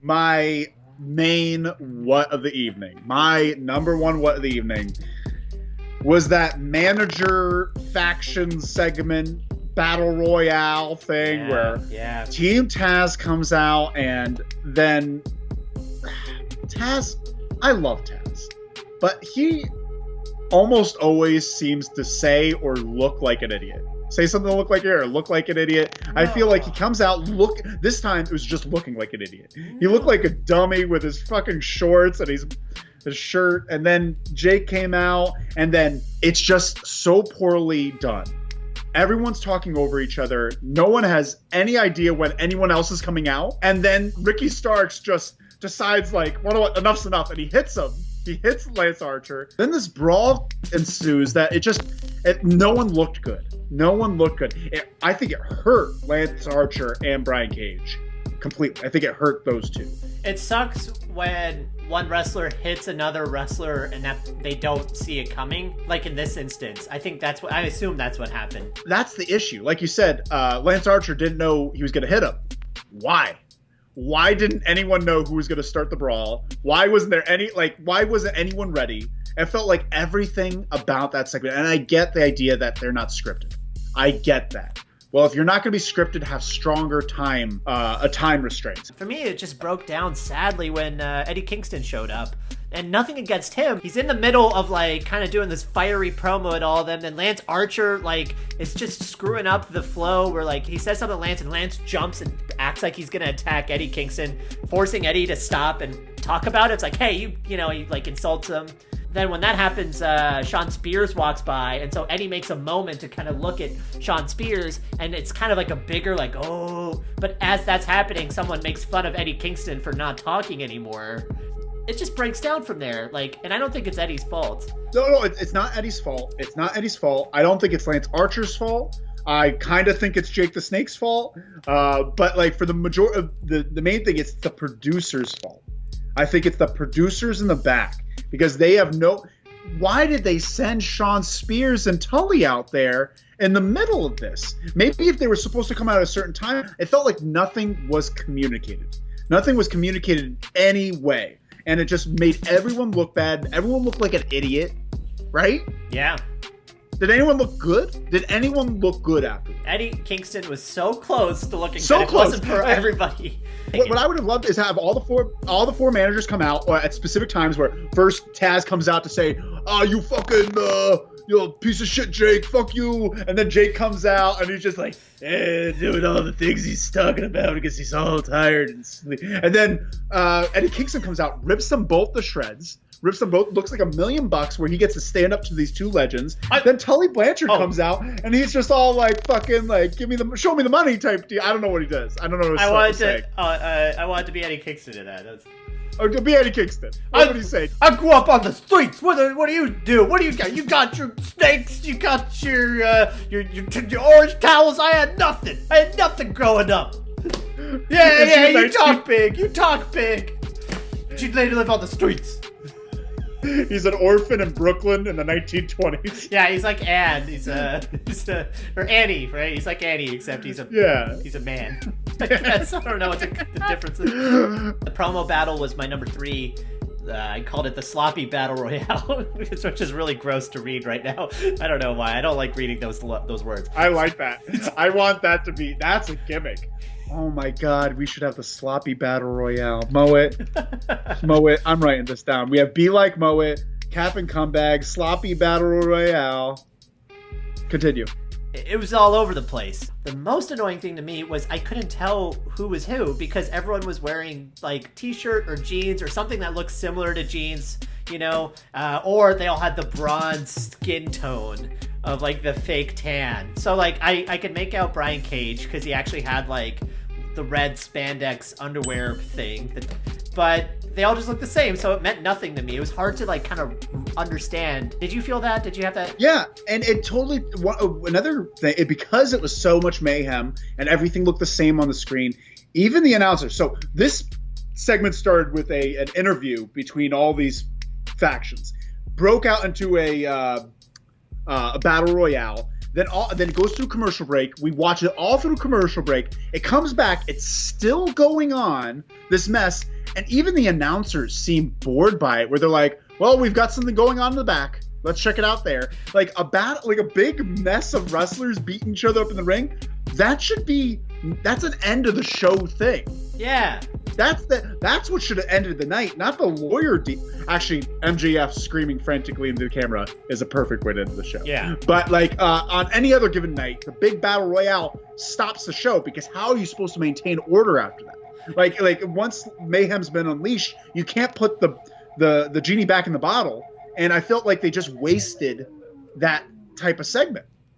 my main what of the evening, my number one what of the evening, was that manager faction segment battle royale thing where Team Taz comes out, and then Taz, I love Taz, but he almost always seems to say or look like an idiot. Say something to look like it or look like an idiot. No. I feel like he comes out, this time it was just looking like an idiot. He looked like a dummy with his fucking shorts and his shirt, and then Jake came out, and then it's just so poorly done. Everyone's talking over each other. No one has any idea when anyone else is coming out, and then Ricky Starks just decides, like, what, enough's enough, and he hits him. He hits Lance Archer. Then this brawl ensues that no one looked good. No one looked good. I think it hurt Lance Archer and Brian Cage completely. I think it hurt those two. It sucks when one wrestler hits another wrestler and that they don't see it coming. Like in this instance, I assume that's what happened. That's the issue. Like you said, Lance Archer didn't know he was going to hit him. Why? Why didn't anyone know who was going to start the brawl? Why wasn't anyone ready? It felt like everything about that segment, and I get the idea that they're not scripted. I get that. Well, if you're not going to be scripted, have stronger time restraints. For me, it just broke down sadly when Eddie Kingston showed up. And nothing against him. He's in the middle of, like, kind of doing this fiery promo at all of them. Then Lance Archer, like, is just screwing up the flow where, like, he says something to Lance, and Lance jumps and acts like he's going to attack Eddie Kingston, forcing Eddie to stop and talk about it. It's like, hey, he, like, insults him. Then when that happens, Shawn Spears walks by, and so Eddie makes a moment to kind of look at Shawn Spears, and it's kind of like a bigger, like, oh. But as that's happening, someone makes fun of Eddie Kingston for not talking anymore. It just breaks down from there, like, and I don't think it's Eddie's fault. No, it's not Eddie's fault. It's not Eddie's fault. I don't think it's Lance Archer's fault. I kind of think it's Jake the Snake's fault. But, like, for the majority of the main thing, it's the producer's fault. I think it's the producers in the back, because they have why did they send Shawn Spears and Tully out there in the middle of this? Maybe if they were supposed to come out at a certain time, it felt like nothing was communicated. Nothing was communicated in any way. And it just made everyone look bad. Everyone looked like an idiot, right? Yeah. Did anyone look good? Did anyone look good after? Eddie Kingston was so close to looking so good. Close. It wasn't for everybody. What I would have loved is have all the four managers come out at specific times, where first Taz comes out to say, "Oh, you fucking piece of shit, Jake, fuck you," and then Jake comes out and he's just like, doing all the things he's talking about because he's all tired and sleep. And then Eddie Kingston comes out, rips them both to shreds. Rips them both, looks like $1 million, where he gets to stand up to these two legends. Then Tully Blanchard comes out, and he's just all like, fucking, like, show me the money type deal. I don't know what he does. I don't know what I wanted to be Eddie Kingston in that. Or to be Eddie Kingston. What would he say? I grew up on the streets. What do you do? What do you got? You got your snakes. You got your orange towels. I had nothing. I had nothing growing up. Yeah. You talk big. You talk big. But you later live on the streets. He's an orphan in Brooklyn in the 1920s. Yeah, he's like Anne. Or Annie, right? He's like Annie, except he's a man. I guess. I don't know what the difference is. The promo battle was my number 3. I called it the sloppy battle royale, which is really gross to read right now. I don't know why. I don't like reading those words. I like that. I want that to be. That's a gimmick. Oh my God, we should have the sloppy battle royale. Mow it. I'm writing this down. We have Be Like Mow It, Cap and Comeback, sloppy battle royale. Continue. It was all over the place. The most annoying thing to me was I couldn't tell who was who, because everyone was wearing like t-shirt or jeans or something that looked similar to jeans, or they all had the bronze skin tone of like the fake tan. So like I could make out Brian Cage because he actually had like the red spandex underwear thing, but they all just looked the same, so it meant nothing to me. It was hard to like kind of understand. Did you feel that? Did you have that? Yeah, and it totally, another thing, because it was so much mayhem and everything looked the same on the screen, even the announcer. So this segment started with an interview between all these factions, broke out into a battle royale. Then it goes through commercial break. We watch it all through commercial break. It comes back. It's still going on, this mess. And even the announcers seem bored by it, where they're like, well, we've got something going on in the back. Let's check it out there. Like a big mess of wrestlers beating each other up in the ring. That's an end of the show thing. Yeah. That's what should have ended the night, not the lawyer. Actually, MJF screaming frantically into the camera is a perfect way to end the show. Yeah. But like on any other given night, the big battle royale stops the show, because how are you supposed to maintain order after that? Like once mayhem's been unleashed, you can't put the genie back in the bottle. And I felt like they just wasted that type of segment.